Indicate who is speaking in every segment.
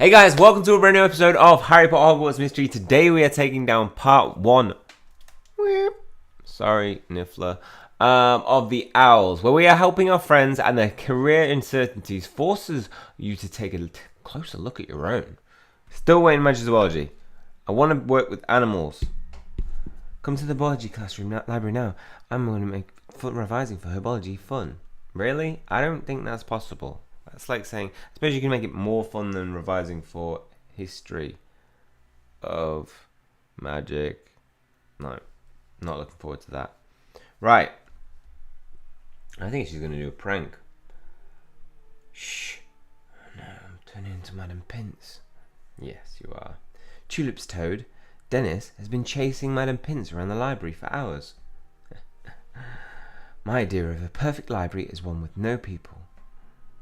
Speaker 1: Hey guys, welcome to a brand new episode of Harry Potter Hogwarts Mystery. Today we are taking down part 1. Sorry, Niffler. Of the Owls, where we are helping our friends and their career uncertainties forces you to take a closer look at your own. Still waiting Magizoology. I want to work with animals. Come to the biology classroom library now. I'm going to make revising for Herbology fun. Really? I don't think that's possible. That's like saying, I suppose you can make it more fun than revising for history of magic. No, not looking forward to that. Right. I think she's going to do a prank. Shh. Oh no, I'm turning into Madam Pince. Yes, you are. Tulip's toad, Dennis, has been chasing Madam Pince around the library for hours. My idea of a perfect library is one with no people.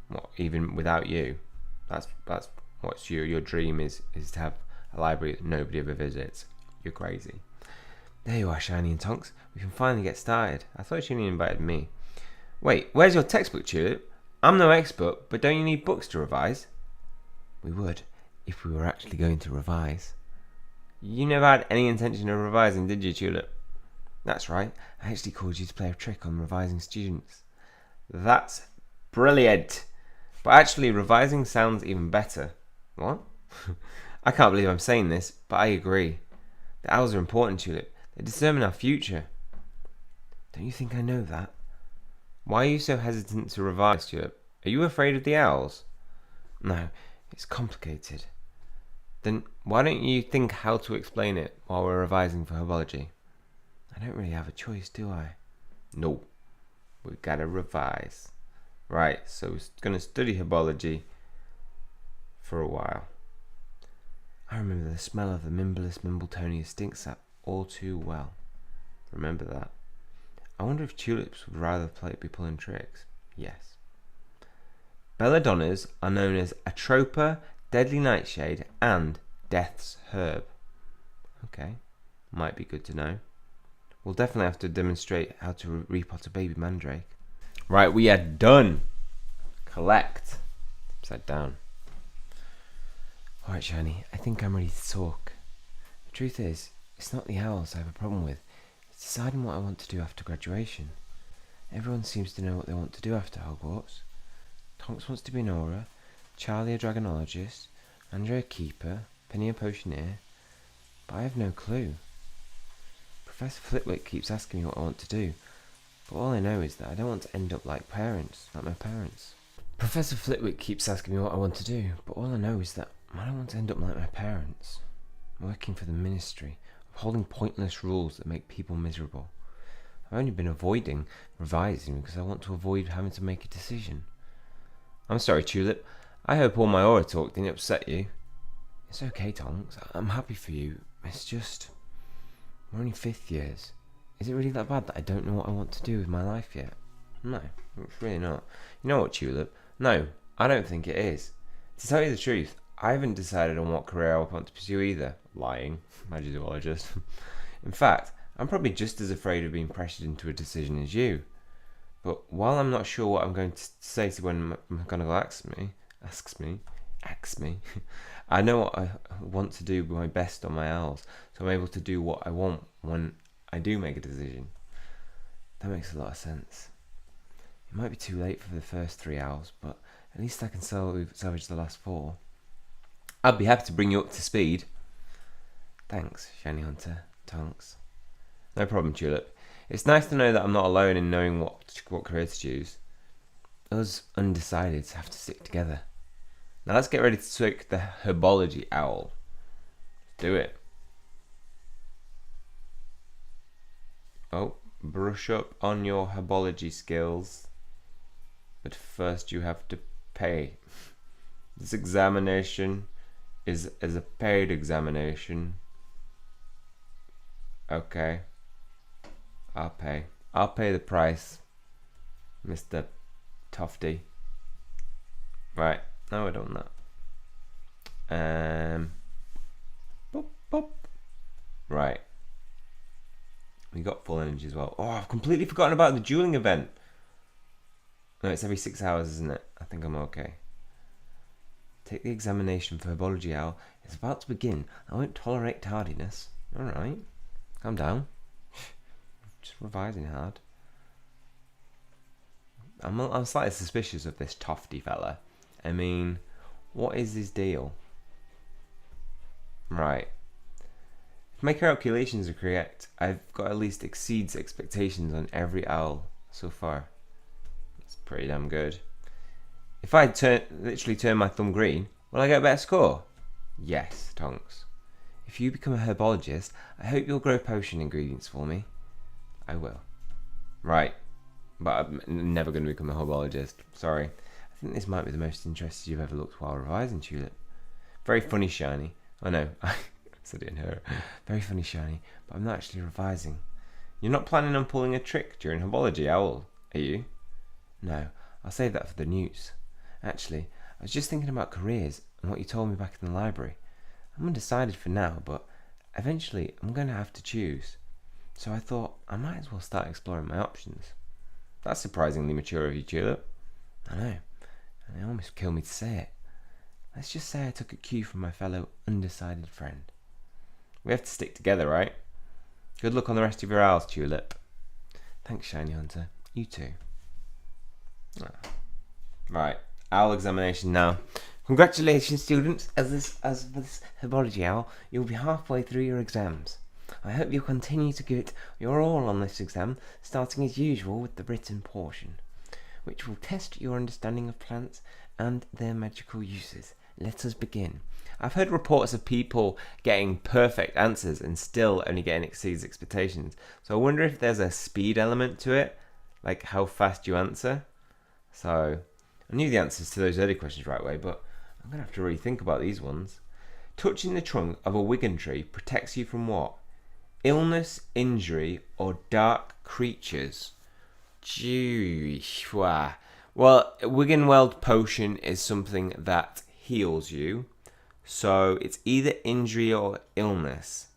Speaker 1: What, even without you? That's what's your dream is to have a library that nobody ever visits. You're crazy. There you are, Shiny and Tonks. We can finally get started. I thought you only invited me. Wait, where's your textbook, Tulip? I'm no expert, but don't you need books to revise? We would, if we were actually going to revise. You never had any intention of revising, did you, Tulip? That's right. I actually called you to play a trick on revising students. That's brilliant. But actually, revising sounds even better. What? I can't believe I'm saying this, but I agree. The owls are important, Tulip. They determine our future. Don't you think I know that? Why are you so hesitant to revise, Tulip? Are you afraid of the owls? No, it's complicated. Then why don't you think how to explain it while we're revising for Herbology? I don't really have a choice, do I? No. We've got to revise. Right, so we're going to study Herbology for a while. I remember the smell of the Mimbless Mimbletonia stink sap all too well. Remember that. I wonder if tulips would rather be pulling tricks. Yes. Belladonnas are known as Atropa, Deadly Nightshade, and Death's Herb. Okay, might be good to know. We'll definitely have to demonstrate how to repot a baby Mandrake. Right, we are done. Collect. Upside down. Alright, Shiny, I think I'm ready to talk. The truth is, it's not the owls I have a problem with. It's deciding what I want to do after graduation. Everyone seems to know what they want to do after Hogwarts. Tonks wants to be an aura, Charlie a dragonologist, Andrew a keeper, Penny a potioneer, but I have no clue. Professor Flitwick keeps asking me what I want to do, but all I know is that I don't want to end up like my parents. Professor Flitwick keeps asking me what I want to do, but all I know is that I don't want to end up like my parents, working for the ministry, upholding pointless rules that make people miserable. I've only been avoiding revising because I want to avoid having to make a decision. I'm sorry, Tulip. I hope all my aura talk didn't upset you. It's okay, Tonks. I'm happy for you. It's just, we're only 5th years. Is it really that bad that I don't know what I want to do with my life yet? No, it's really not. You know what, Tulip? No, I don't think it is. To tell you the truth, I haven't decided on what career I want to pursue either. Lying. Magizoologist. In fact, I'm probably just as afraid of being pressured into a decision as you. But while I'm not sure what I'm going to say to when McGonagall asks me, I know what I want to do my best on my owls, so I'm able to do what I want when I do make a decision. That makes a lot of sense. It might be too late for the first 3 owls, but at least I can salvage the last 4. I'd be happy to bring you up to speed. Thanks, Shiny Hunter, Tonks. No problem, Tulip. It's nice to know that I'm not alone in knowing what career to choose. Us undecideds have to stick together. Now let's get ready to trick the Herbology owl. Do it. Oh, brush up on your Herbology skills. But first you have to pay. This examination is a paid examination. Okay. I'll pay. I'll pay the price, Mr. Tofty. Right, now we're done that. Boop, boop. Right. We got full energy as well. Oh, I've completely forgotten about the dueling event. No, it's every 6 hours, isn't it? I think I'm okay. Take the examination for Herbology, Owl. It's about to begin. I won't tolerate tardiness. Alright. Calm down. Just revising hard. I'm slightly suspicious of this Tofty fella. I mean, what is his deal? Right. If my calculations are correct, I've got at least exceeds expectations on every owl so far. That's pretty damn good. If I literally turn my thumb green, will I get a better score? Yes, Tonks. If you become a herbologist, I hope you'll grow potion ingredients for me. I will. Right. But I'm never going to become a herbologist. Sorry. I think this might be the most interested you've ever looked while revising, Tulip. Very funny, Shiny. I know. I said it in her. Very funny, Shiny. But I'm not actually revising. You're not planning on pulling a trick during Herbology, Owl, are you? No. I'll save that for the news. Actually, I was just thinking about careers and what you told me back in the library. I'm undecided for now, but eventually I'm going to have to choose. So I thought I might as well start exploring my options. That's surprisingly mature of you, Tulip. I know, and it almost killed me to say it. Let's just say I took a cue from my fellow undecided friend. We have to stick together, right? Good luck on the rest of your owls, Tulip. Thanks, Shiny Hunter. You too. Right, owl examination now. Congratulations, students. As for this Herbology owl, you'll be halfway through your exams. I hope you'll continue to give it your all on this exam, starting as usual with the written portion, which will test your understanding of plants and their magical uses. Let us begin. I've heard reports of people getting perfect answers and still only getting exceeds expectations. So I wonder if there's a speed element to it, like how fast you answer. So I knew the answers to those early questions right away, but I'm going to have to really think about these ones. Touching the trunk of a Wigan tree protects you from what? Illness, injury, or dark creatures? Jeez. Well, Wiggenweld potion is something that heals you. So it's either injury or illness.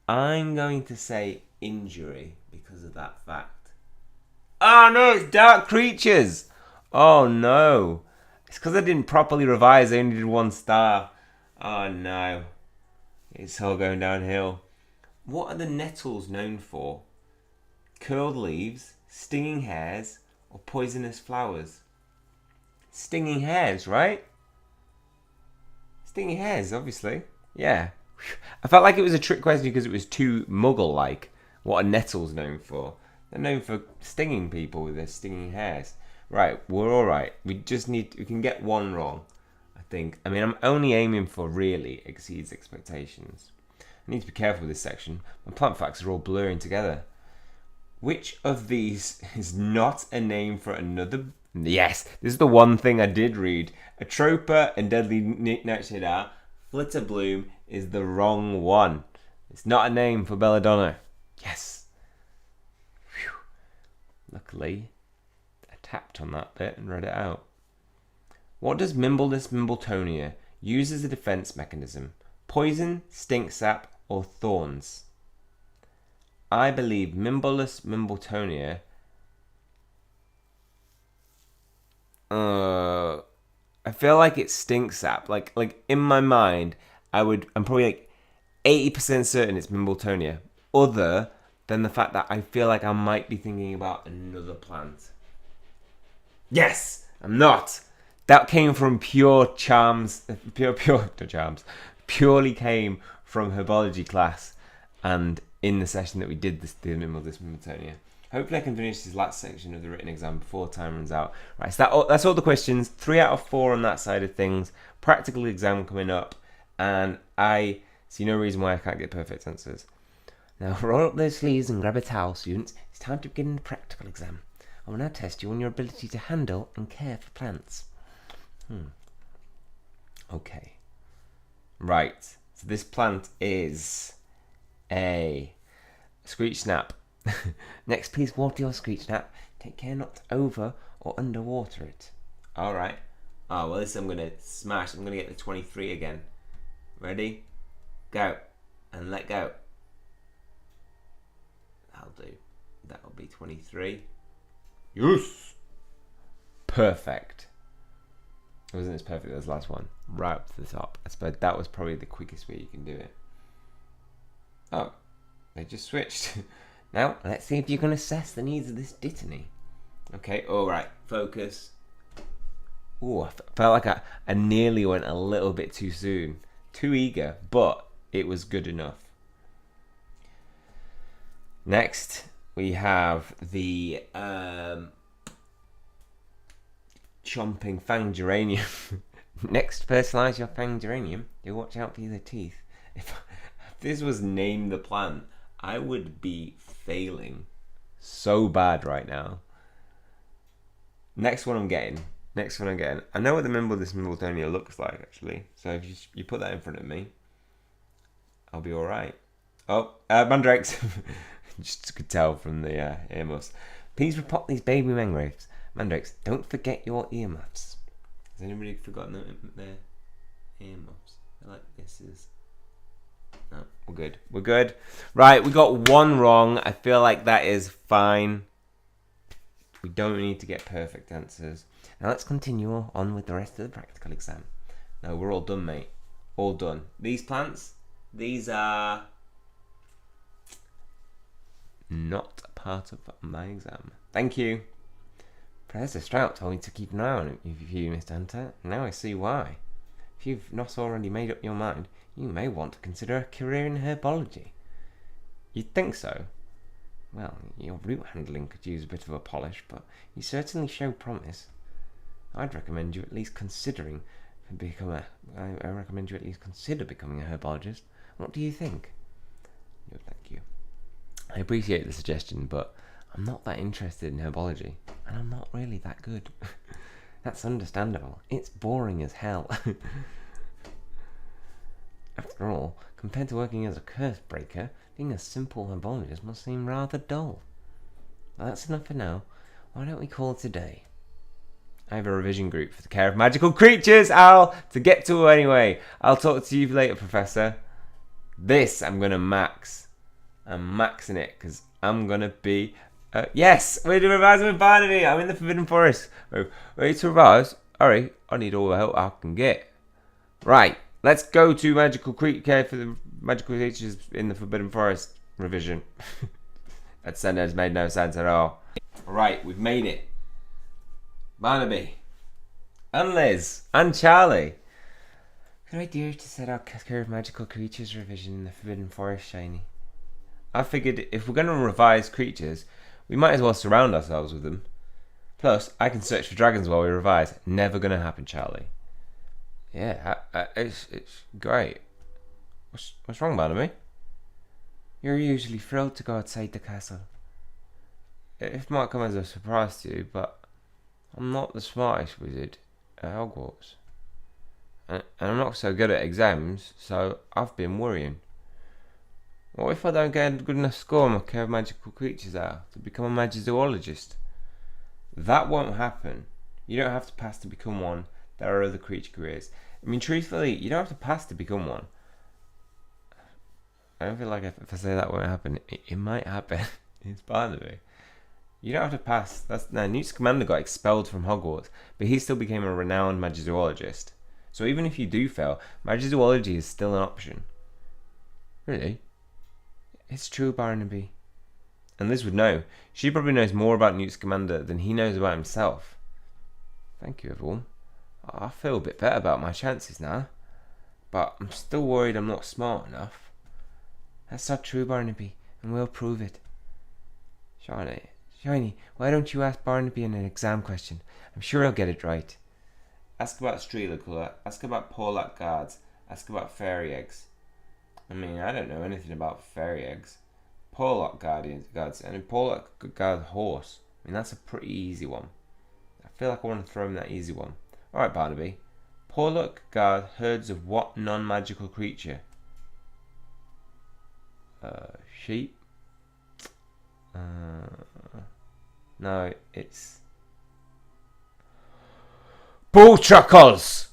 Speaker 1: I'm going to say injury because of that fact. Oh no, it's dark creatures! Oh no. It's because I didn't properly revise, I only did 1 star. Oh no. It's all going downhill. What are the nettles known for? Curled leaves, stinging hairs, or poisonous flowers? Stinging hairs, right? Stinging hairs, obviously. Yeah. I felt like it was a trick question because it was too muggle-like. What are nettles known for? They're known for stinging people with their stinging hairs. Right, we're alright. We can get 1 wrong, I think. I mean, I'm only aiming for really exceeds expectations. I need to be careful with this section. My plant facts are all blurring together. Which of these is not a name for another? Yes, this is the one thing I did read. Atropa and Deadly Nightshade Flitterbloom is the wrong one. It's not a name for Belladonna. Yes. Whew. Luckily, I tapped on that bit and read it out. What does Mimbleless Mimbletonia use as a defense mechanism? Poison, stink sap, or thorns? I believe Mimbleless Mimbletonia. I feel like it stink sap. Like in my mind, I'm probably like 80% certain it's Mimbletonia. Other than the fact that I feel like I might be thinking about another plant. Yes, I'm not. That came from pure charms. Purely came from Herbology class, and in the session that we did the Mimbleless Mimbletonia. Hopefully I can finish this last section of the written exam before time runs out. Right, so that's all the questions. 3 out of 4 on that side of things. Practical exam coming up, and I see no reason why I can't get perfect answers. Now roll up those sleeves and grab a towel, students. It's time to begin the practical exam. I will now test you on your ability to handle and care for plants. Okay. Right, so this plant is a Screech Snap. Next, please water your Screech Snap. Take care not to over or underwater it. Alright. Oh, well, this I'm going to smash. I'm going to get the 23 again. Ready? Go. And let go. That'll do. That'll be 23. Yes! Perfect. It wasn't as perfect as the last one. Right up to the top. I suppose that was probably the quickest way you can do it. Oh, they just switched. Now, let's see if you can assess the needs of this Dittany. Okay, alright, focus. Ooh, I felt like I nearly went a little bit too soon. Too eager, but it was good enough. Next, we have the chomping fang geranium. Next to personalise your fang geranium, you watch out for your teeth. If this was Name the Plant, I would be failing so bad right now. Next one I'm getting. I know what the Mimble this Mimbledonia looks like, actually. So if you put that in front of me, I'll be alright. Oh, Mandrakes. Just could tell from the earmuffs. Please repot these baby Mandrakes. Mandrakes, don't forget your earmuffs. Has anybody forgotten their earmuffs? Like this is... No, we're good. Right, we got one wrong. I feel like that is fine. We don't need to get perfect answers. Now let's continue on with the rest of the practical exam. No, we're all done, mate. All done. These plants, these are not a part of my exam. Thank you. Professor Strout told me to keep an eye on you, Mr. Hunter. Now I see why. If you've not already made up your mind, you may want to consider a career in herbology. You'd think so. Well, your root handling could use a bit of a polish, but you certainly show promise. I'd recommend you at least consider becoming a herbologist. What do you think? No, thank you. I appreciate the suggestion, but I'm not that interested in herbology, and I'm not really that good. That's understandable. It's boring as hell. After all, compared to working as a curse breaker, being a simple herbologist must seem rather dull. Well, that's enough for now. Why don't we call it a day? I have a revision group for the care of magical creatures, Al, to get to anyway. I'll talk to you later, Professor. This I'm going to max. I'm maxing it, because I'm going to be... yes, we're doing revising with Barnaby. I'm in the Forbidden Forest. Oh, ready to revise? Hurry, I need all the help I can get. Right, let's go to magical care for the magical creatures in the Forbidden Forest revision. That sentence made no sense at all. Right, we've made it. Barnaby, and Liz, and Charlie. Good idea to set our care of magical creatures revision in the Forbidden Forest, Shiny. I figured if we're going to revise creatures, we might as well surround ourselves with them. Plus, I can search for dragons while we revise. Never going to happen, Charlie. Yeah, it's great. What's wrong, Barnaby? You're usually thrilled to go outside the castle. It might come as a surprise to you, but I'm not the smartest wizard at Hogwarts. And I'm not so good at exams, so I've been worrying. What if I don't get a good enough score on my care of magical creatures out to become a Magizoologist? That won't happen. You don't have to pass to become one. There are other creature careers. I mean, truthfully, you don't have to pass to become one. I don't feel like if I say that won't happen, it might happen. It's Barnaby. You don't have to pass. Newt Scamander got expelled from Hogwarts, but he still became a renowned Magizoologist. So even if you do fail, Magizoology is still an option. Really? It's true, Barnaby. And Liz would know. She probably knows more about Newt Scamander than he knows about himself. Thank you, everyone. I feel a bit better about my chances now. But I'm still worried I'm not smart enough. That's not true, Barnaby, and we'll prove it. Shiny, why don't you ask Barnaby an exam question? I'm sure he'll get it right. Ask about Streelacular, ask about Porlock guards, ask about fairy eggs. I mean, I don't know anything about fairy eggs. Porlock guards, and Porlock guard horse. I mean, that's a pretty easy one. I feel like I want to throw him that easy one. Alright, Barnaby. Porlock guard herds of what non-magical creature? Sheep? No, it's... Bull chuckles!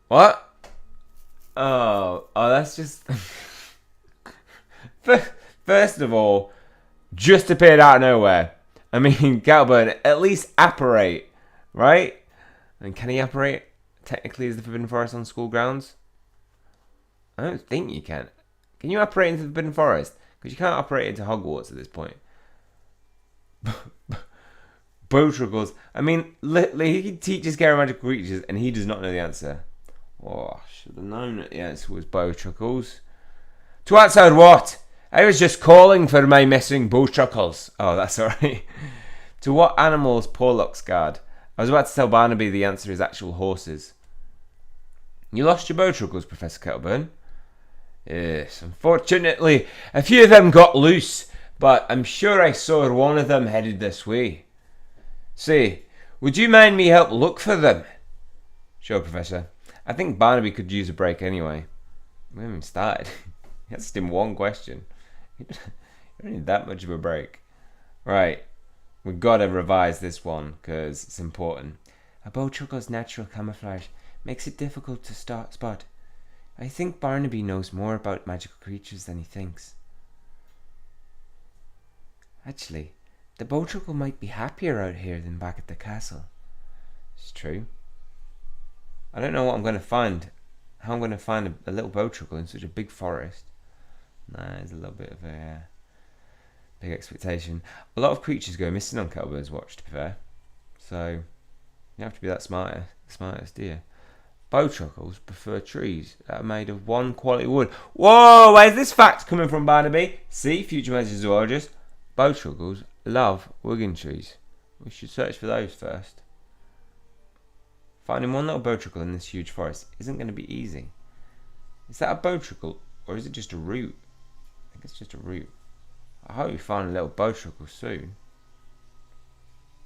Speaker 1: What? Oh, that's just... First of all, just appeared out of nowhere. I mean, Galburn, at least apparate, right? And can he apparate? technically as the Forbidden Forest on school grounds? I don't think you can. Can you operate into the Forbidden Forest? Because you can't operate into Hogwarts at this point. Bowtruckles. I mean, he teaches Gary magical creatures and he does not know the answer. Oh, I should have known that the answer was Bowtruckles. To answer what? I was just calling for my missing Bowtruckles. Oh, that's alright. To what animals Porlocks guard? I was about to tell Barnaby the answer is actual horses. You lost your Bowtruckles, Professor Kettleburn? Yes, unfortunately, a few of them got loose, but I'm sure I saw one of them headed this way. Say, would you mind me help look for them? Sure, Professor. I think Barnaby could use a break anyway. We haven't even started. He asked him one question. You don't need that much of a break. Right, we've got to revise this one because it's important. A Bowtruckle's natural camouflage makes it difficult to spot. I think Barnaby knows more about magical creatures than he thinks. Actually, the Bowtruckle might be happier out here than back at the castle. It's true. I don't know what I'm going to find. How I'm going to find a little Bowtruckle in such a big forest. Nah, it's a little bit of a big expectation. A lot of creatures go missing on Kettleburn's watch, to be fair. So, you have to be that smartest, do you? Bowtruckles prefer trees that are made of one quality wood. Whoa, where's this fact coming from, Barnaby? See, future Magizoologist, Bowtruckles love woodland trees. We should search for those first. Finding one little Bowtruckle in this huge forest isn't going to be easy. Is that a Bowtruckle or is it just a root? I think it's just a root. I hope we find a little Bowtruckle soon.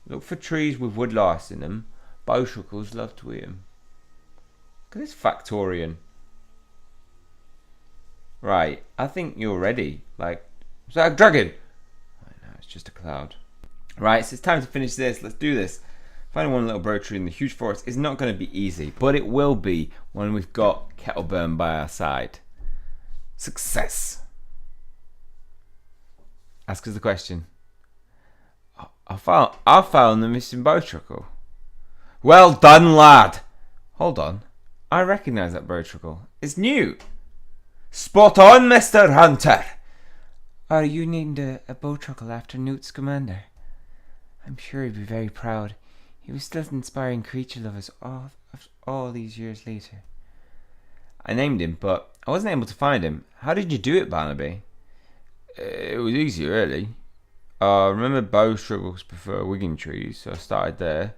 Speaker 1: Look for trees with wood lice in them. Bowtruckles love to eat them. Look at this factorian. Right, I think you're ready. Like, is that a dragon? I know, it's just a cloud. Right, so it's time to finish this. Let's do this. Finding one little bird tree in the huge forest is not going to be easy, but it will be when we've got Kettleburn by our side. Success. Ask us the question. I found the missing Bowtruckle. Well done, lad. Hold on. I recognise that Bowtruckle. It's new. Spot on, Mr. Hunter.
Speaker 2: Are you named a Bowtruckle after Newt Scamander? I'm sure he'd be very proud. He was still inspiring creature lovers all these years later.
Speaker 1: I named him, but I wasn't able to find him. How did you do it, Barnaby? It was easy, really. I remember Bowtruckles prefer wigging trees, so I started there.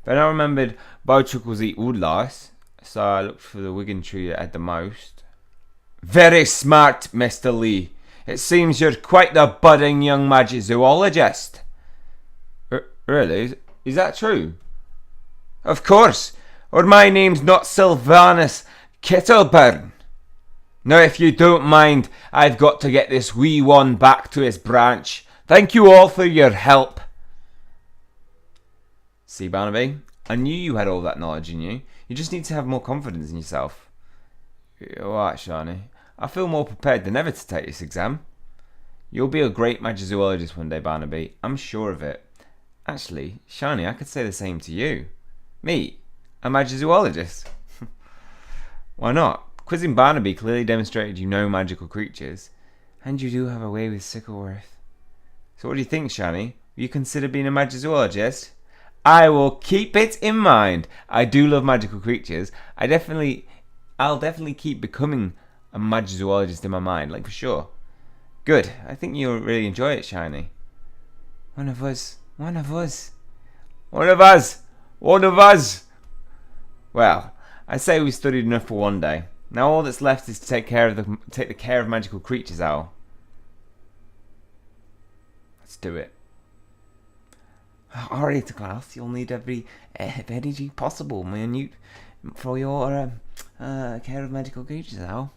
Speaker 1: Then I remembered Bowtruckles eat wood lice, so I looked for the wigging tree that had the most. Very smart, Mr. Lee. It seems you're quite the budding young Magizoologist. Really? Is that true? Of course, or my name's not Sylvanus Kettleburn. Now, if you don't mind, I've got to get this wee one back to his branch. Thank you all for your help. See, Barnaby, I knew you had all that knowledge in you. You just need to have more confidence in yourself. You're right, Shani. I feel more prepared than ever to take this exam. You'll be a great Magizoologist one day, Barnaby. I'm sure of it. Actually, Shani, I could say the same to you. Me, a Magizoologist. Why not? Quizzing Barnaby clearly demonstrated you know magical creatures.
Speaker 2: And you do have a way with Sickleworth.
Speaker 1: So what do you think, Shani? Will you consider being a Magizoologist? I will keep it in mind. I do love magical creatures. I'll definitely keep becoming a Magizoologist in my mind, like for sure. Good. I think you'll really enjoy it, Shiny.
Speaker 2: One of us. One of us.
Speaker 1: One of us. One of us. Well, I say we studied enough for one day. Now all that's left is to take the care of magical creatures, Owl. Let's do it.
Speaker 2: Alright, class. You'll need every energy possible, minute, for your care of magical creatures, Owl.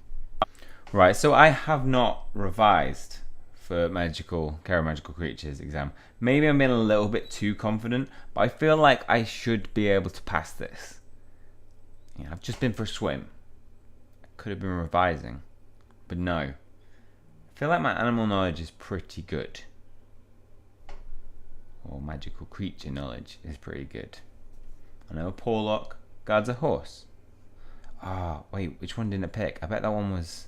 Speaker 1: Right, so I have not revised for care of magical creatures exam. Maybe I'm being a little bit too confident, but I feel like I should be able to pass this. Yeah, I've just been for a swim. I could have been revising, but no. I feel like my animal knowledge is pretty good. Or magical creature knowledge is pretty good. I know a Porlock, Guards a horse. Oh, wait, which one didn't I pick? I bet that one was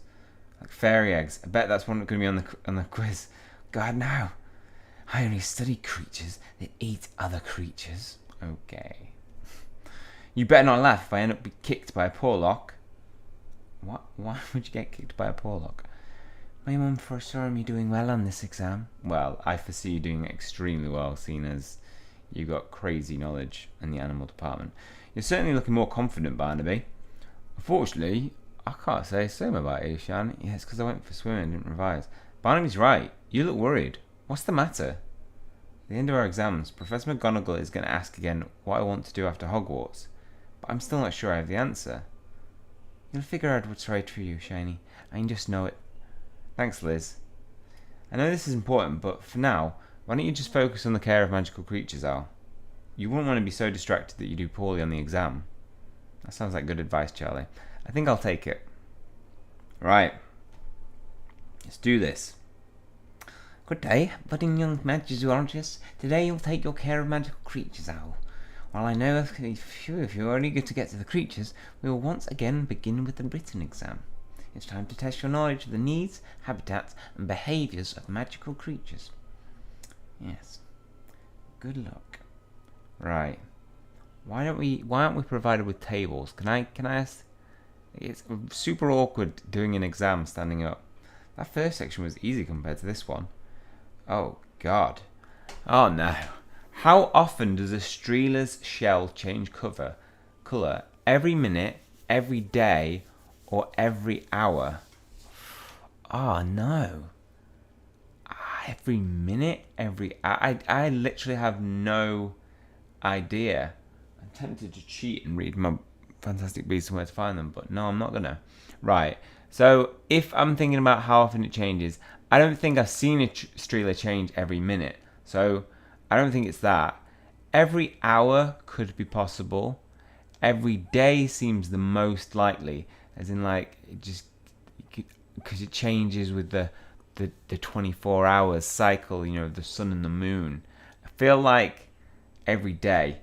Speaker 1: like fairy eggs. I bet that's one going to be on the quiz. God, no. I only study creatures that eat other creatures. Okay. You better not laugh if I end up being kicked by a Porlock. What? Why would you get kicked by a Porlock?
Speaker 2: My mum foresaw me doing well on this exam.
Speaker 1: Well, I foresee you doing extremely well, seeing as you got crazy knowledge in the animal department. You're certainly looking more confident, Barnaby. Unfortunately, I can't say the same about you, Shan. Yeah, it's because I went for swimming and didn't revise. Barnaby's right. You look worried. What's the matter? At the end of our exams, Professor McGonagall is going to ask again what I want to do after Hogwarts. But I'm still not sure I have the answer.
Speaker 2: You'll figure out what's right for you, Shiny. I can just know it.
Speaker 1: Thanks, Liz. I know this is important, but for now, why don't you just focus on the care of magical creatures, Al? You wouldn't want to be so distracted that you do poorly on the exam. That sounds like good advice, Charlie. I think I'll take it. Right. Let's do this.
Speaker 2: Good day, budding young Magizoologist. Today you'll take your care of magical creatures, Owl. While I know if you're only good to get to the creatures, we will once again begin with the written exam. It's time to test your knowledge of the needs, habitats, and behaviours of magical creatures. Yes. Good luck.
Speaker 1: Right. Why aren't we provided with tables? Can I ask? It's super awkward doing an exam standing up. That first section was easy compared to this one. Oh God. Oh no. How often does a Streeler's shell change colour? Every minute, every day, or every hour? Oh no. Every minute, every hour. I literally have no idea. I'm tempted to cheat and read my Fantastic Beasts and Where to Find Them, but no, I'm not gonna. Right. So if I'm thinking about how often it changes, I don't think I've seen a Streeler change every minute. So I don't think it's that. Every hour could be possible. Every day seems the most likely, as in like it just because it changes with the 24 hours cycle, you know, of the sun and the moon. I feel like every day.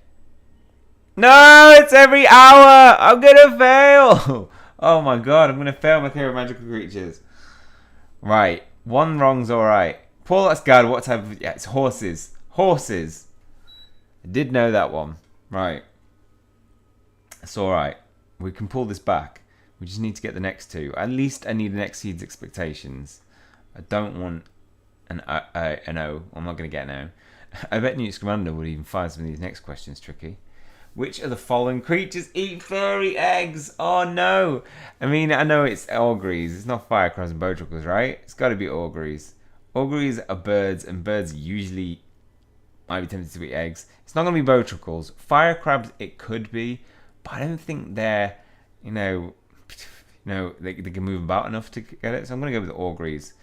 Speaker 1: No, it's every hour. I'm gonna fail. Oh my God, I'm gonna fail my care of magical creatures. Right, one wrong's all right. Paul, that's God. What type of? Yeah, it's horses. Horses. I did know that one. Right. It's all right. We can pull this back. We just need to get the next two. At least I need an exceeds expectations. I don't want an O. I'm not going to get an O. I bet Newt Scamander would even find some of these next questions tricky. Which of the following creatures eat furry eggs? Oh no! I mean, I know it's auguries. It's not firecrabs and bowtruckles, right? It's got to be auguries. Auguries are birds, and birds usually might be tempted to eat eggs. It's not going to be bowtruckles. Firecrabs, it could be, but I don't think they're, they can move about enough to get it. So I'm going to go with the auguries.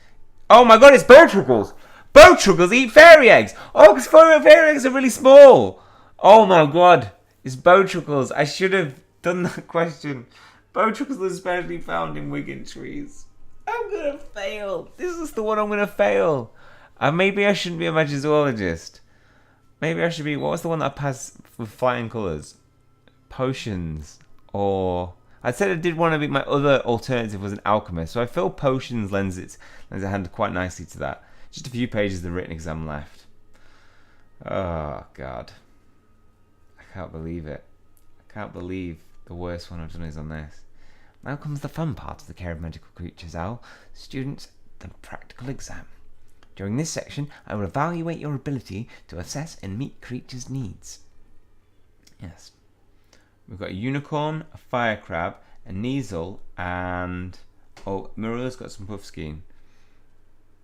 Speaker 1: Oh my God, it's bowtruckles! Bowtruckles eat fairy eggs! Oh, because fairy eggs are really small! Oh my God! It's bowtruckles. I should have done that question. Bowtruckles are especially found in Wigan trees. I'm going to fail. This is the one I'm going to fail. Maybe I shouldn't be a Magizoologist. Maybe I should be... What was the one that passed with flying colours? Potions. Or... I said I did want to be... My other alternative was an alchemist. So I feel potions lends a hand quite nicely to that. Just a few pages of the written exam left. Oh, God. I can't believe it. I can't believe the worst one I've done is on this. Now comes the fun part of the care of magical creatures, Al. Students, the practical exam. During this section, I will evaluate your ability to assess and meet creatures' needs. Yes. We've got a unicorn, a fire crab, a Kneazle, and... Oh, Marilla's got some puffskein.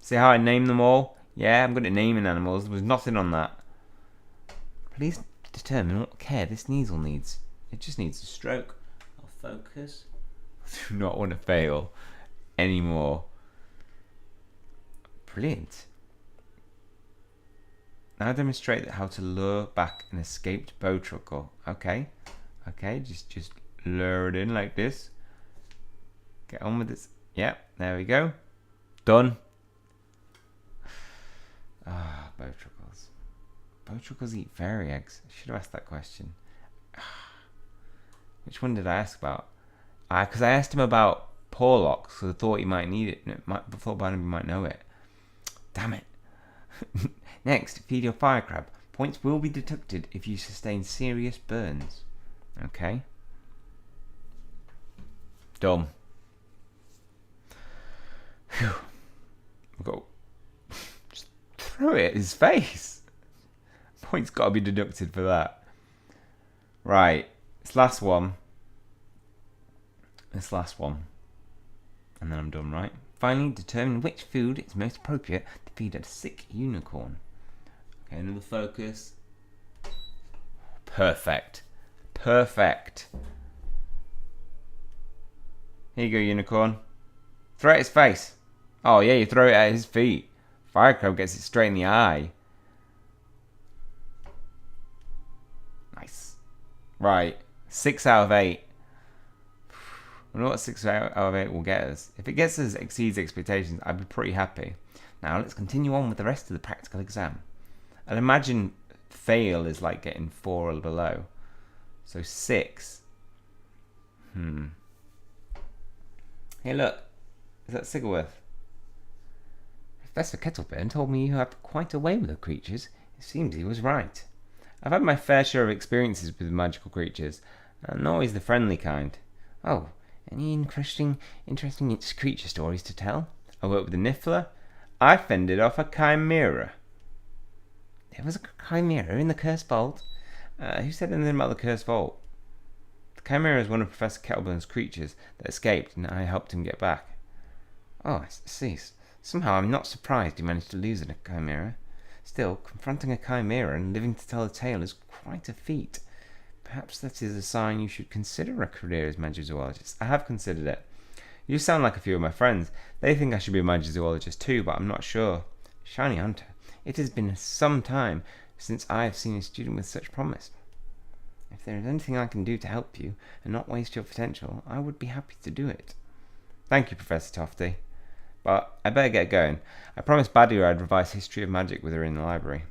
Speaker 1: See how I named them all? Yeah, I'm good at naming animals. There was nothing on that. Please determine what care this Kneazle needs. It just needs a stroke. I'll focus. I do not want to fail anymore. Brilliant. Now demonstrate how to lure back an escaped bowtruckle. Okay, just lure it in like this. Get on with this. Yep, there we go. Done. Ah, bowtruckles. Bowtruckles eat fairy eggs. I should have asked that question.
Speaker 2: Which one did I ask about? Because I asked him about Porlocks, because I thought he might need it. Thought Barnaby might know it. Damn it. Next, feed your fire crab. Points will be deducted if you sustain serious burns. Okay. Dumb. Phew. I've got to just throw it at his face. Points got to be deducted for that. Right. This last one. And then I'm done, right? Finally, determine which food is most appropriate to feed a sick unicorn. Okay, another focus. Perfect. Here you go, unicorn. Throw it at his face. Oh yeah, you throw it at his feet. Fire crab gets it straight in the eye. Nice. Right. 6 out of 8. I wonder what 6 out of 8 will get us. If it exceeds expectations, I'd be pretty happy. Now let's continue on with the rest of the practical exam. I'd imagine fail is like getting 4 or below. So 6. Hey look, is that Sigalworth? Professor Kettleburn told me you have quite a way with the creatures. It seems he was right. I've had my fair share of experiences with magical creatures, and not always the friendly kind. Oh, any interesting creature stories to tell? I worked with a Niffler. I fended off a Chimera. There was a Chimera in the Cursed Vault? Who said anything about the Cursed Vault? The Chimera is one of Professor Kettleburn's creatures that escaped, and I helped him get back. Oh, I see. Somehow I'm not surprised you managed to lose a Chimera. Still, confronting a Chimera and living to tell a tale is quite a feat. Perhaps that is a sign you should consider a career as Magizoologist. I have considered it. You sound like a few of my friends. They think I should be a Magizoologist too, but I'm not sure. Shiny Hunter, it has been some time since I have seen a student with such promise. If there is anything I can do to help you and not waste your potential, I would be happy to do it. Thank you, Professor Tofty. But I better get going. I promised Badia I'd revise History of Magic with her in the library.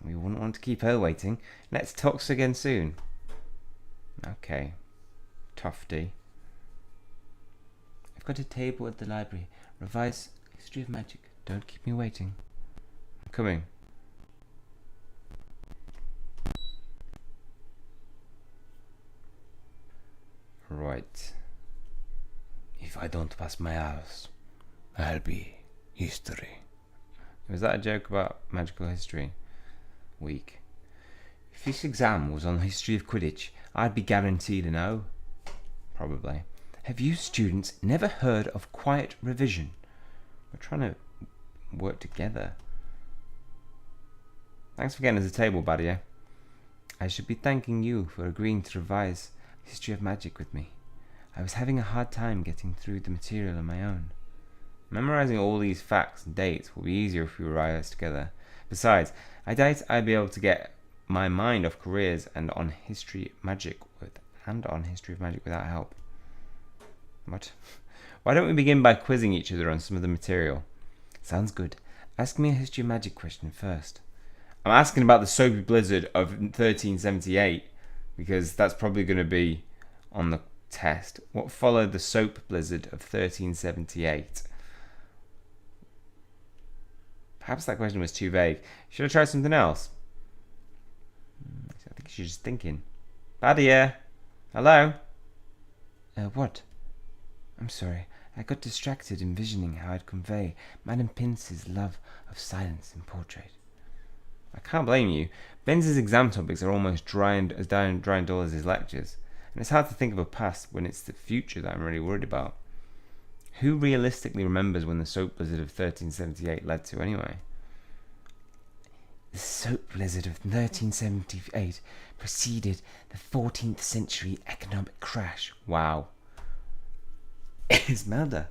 Speaker 2: We wouldn't want to keep her waiting. Let's talk again soon. Okay. Tofty. I've got a table at the library. Revise History of Magic. Don't keep me waiting. I'm coming. Right. If I don't pass my hours, I'll be history. Was that a joke about magical history? Weak. If this exam was on history of Quidditch, I'd be guaranteed an O. Probably. Have you students never heard of quiet revision? We're trying to work together. Thanks for getting us a table, Badia. I should be thanking you for agreeing to revise History of Magic with me. I was having a hard time getting through the material on my own. Memorizing all these facts and dates will be easier if we revise together. Besides, I doubt I'd be able to get my mind off careers and on History of Magic without help. What? Why don't we begin by quizzing each other on some of the material? Sounds good. Ask me a History of Magic question first. I'm asking about the soapy blizzard of 1378 because that's probably going to be on the test. What followed the soap blizzard of 1378? Perhaps that question was too vague. Should I try something else? I think she's just thinking. Badia! Hello? What? I'm sorry. I got distracted envisioning how I'd convey Madame Pince's love of silence in portrait. I can't blame you. Benz's exam topics are almost dry and dull as his lectures, and it's hard to think of a past when it's the future that I'm really worried about. Who realistically remembers when the soap blizzard of 1378 led to, anyway? The soap blizzard of 1378 preceded the 14th century economic crash. Wow. Esmeralda,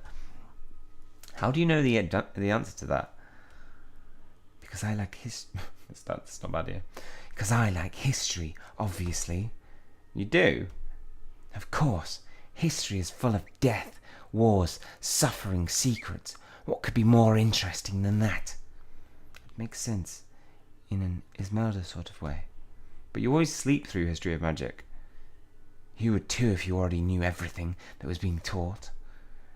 Speaker 2: how do you know the answer to that? Because I like history. That's not bad here. Because I like history, obviously. You do? Of course. History is full of death, wars, suffering, secrets. What could be more interesting than that? It makes sense in an Esmeralda sort of way. But you always sleep through History of Magic.
Speaker 1: You would too if you already knew everything that was being taught.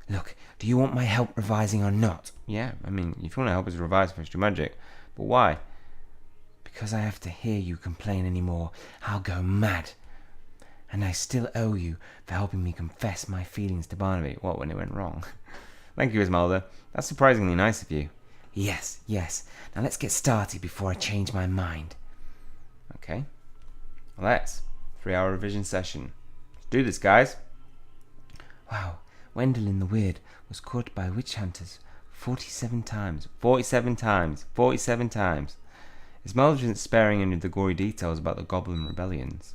Speaker 1: Look, do you want my help revising or not?
Speaker 2: Yeah, I mean, if you want to help us revise for history of magic. But why?
Speaker 1: Because I have to hear you complain anymore, I'll go mad. And I still owe you for helping me confess my feelings to Barnaby.
Speaker 2: What, when it went wrong? Thank you, Esmeralda. That's surprisingly nice of you.
Speaker 1: Yes. Now let's get started before I change my mind.
Speaker 2: Okay. Let's. 3-hour revision session. Let's do this, guys.
Speaker 1: Wow, Wendelin the Weird was caught by witch hunters 47 times.
Speaker 2: 47 times. 47 times. Esmeralda isn't sparing any of the gory details about the Goblin rebellions.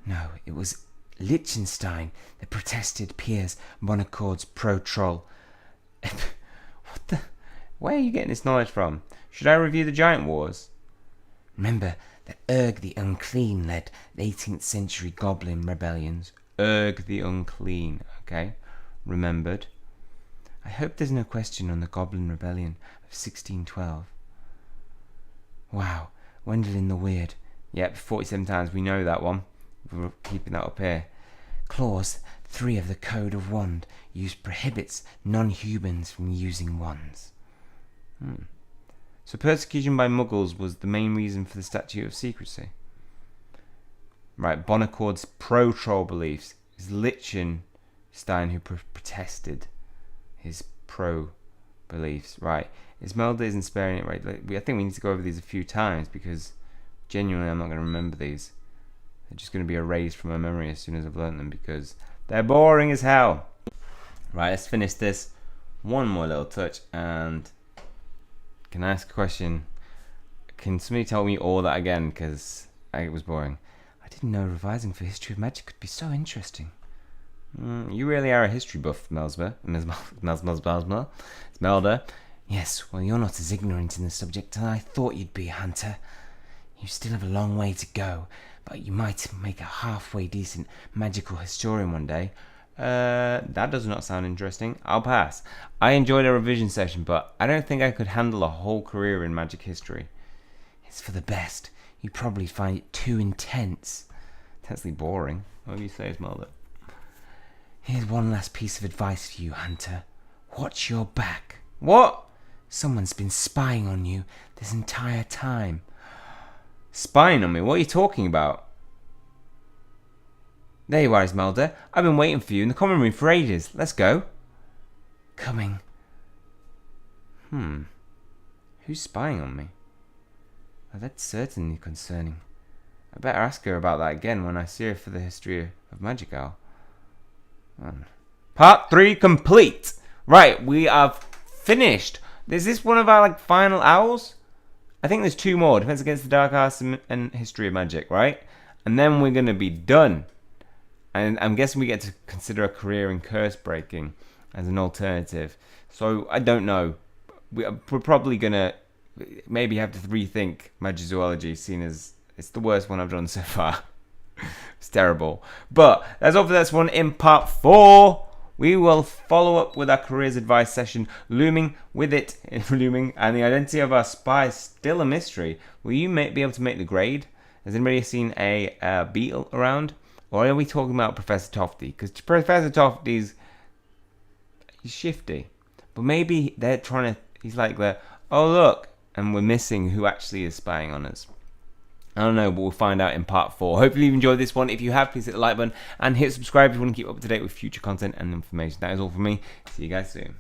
Speaker 1: No, it was Liechtenstein that protested Piers Bonacord's pro-troll.
Speaker 2: What the? Where are you getting this knowledge from? Should I review the Giant Wars?
Speaker 1: Remember that Urg the Unclean led the 18th century Goblin rebellions.
Speaker 2: Urg the Unclean, okay? Remembered.
Speaker 1: I hope there's no question on the Goblin Rebellion of 1612. Wow, Wendelin the Weird.
Speaker 2: Yep, 47 times, we know that one. We're keeping that up here.
Speaker 1: Clause 3 of the Code of Wand prohibits non-humans from using wands.
Speaker 2: So persecution by Muggles was the main reason for the Statute of Secrecy. Right, Bonacord's pro-troll beliefs. It's Liechtenstein who protested his pro-beliefs. Right, Esmeralda isn't sparing it, right? I think we need to go over these a few times because genuinely I'm not going to remember these. They're just going to be erased from my memory as soon as I've learned them because they're boring as hell. Right, let's finish this. One more little touch and can I ask a question? Can somebody tell me all that again because it was boring.
Speaker 1: I didn't know revising for history of magic could be so interesting.
Speaker 2: You really are a history buff, Esmeralda.
Speaker 1: Yes, well you're not as ignorant in the subject as I thought you'd be, Hunter. You still have a long way to go, but you might make a halfway decent magical historian one day.
Speaker 2: That does not sound interesting. I'll pass. I enjoyed a revision session, but I don't think I could handle a whole career in magic history.
Speaker 1: It's for the best. You probably find it too intense.
Speaker 2: Intensely boring. What do you say, Esmeralda?
Speaker 1: Here's one last piece of advice for you, Hunter. Watch your back.
Speaker 2: What?
Speaker 1: Someone's been spying on you this entire time.
Speaker 2: Spying on me? What are you talking about? There you are, Esmeralda. I've been waiting for you in the common room for ages. Let's go.
Speaker 1: Coming.
Speaker 2: Who's spying on me? Oh, that's certainly concerning. I better ask her about that again when I see her for the history of Magic Owl. Part 3 complete. Right, we have finished. Is this one of our final owls? I think there's 2 more. Defense Against the Dark Arts and History of Magic, right? And then we're going to be done. And I'm guessing we get to consider a career in curse breaking as an alternative. So I don't know. We're probably going to maybe have to rethink Magizoology, seeing as it's the worst one I've done so far. It's terrible. But that's all for this one. In part 4, we will follow up with our careers advice session, looming, and the identity of our spy is still a mystery. Will you be able to make the grade? Has anybody seen a beetle around? Or are we talking about Professor Tofty? Because Professor Tofty's he's shifty. But maybe they're trying to, he's like, oh look, and we're missing who actually is spying on us. I don't know, but we'll find out in part 4. Hopefully you've enjoyed this one. If you have, please hit the like button and hit subscribe if you want to keep up to date with future content and information. That is all from me. See you guys soon.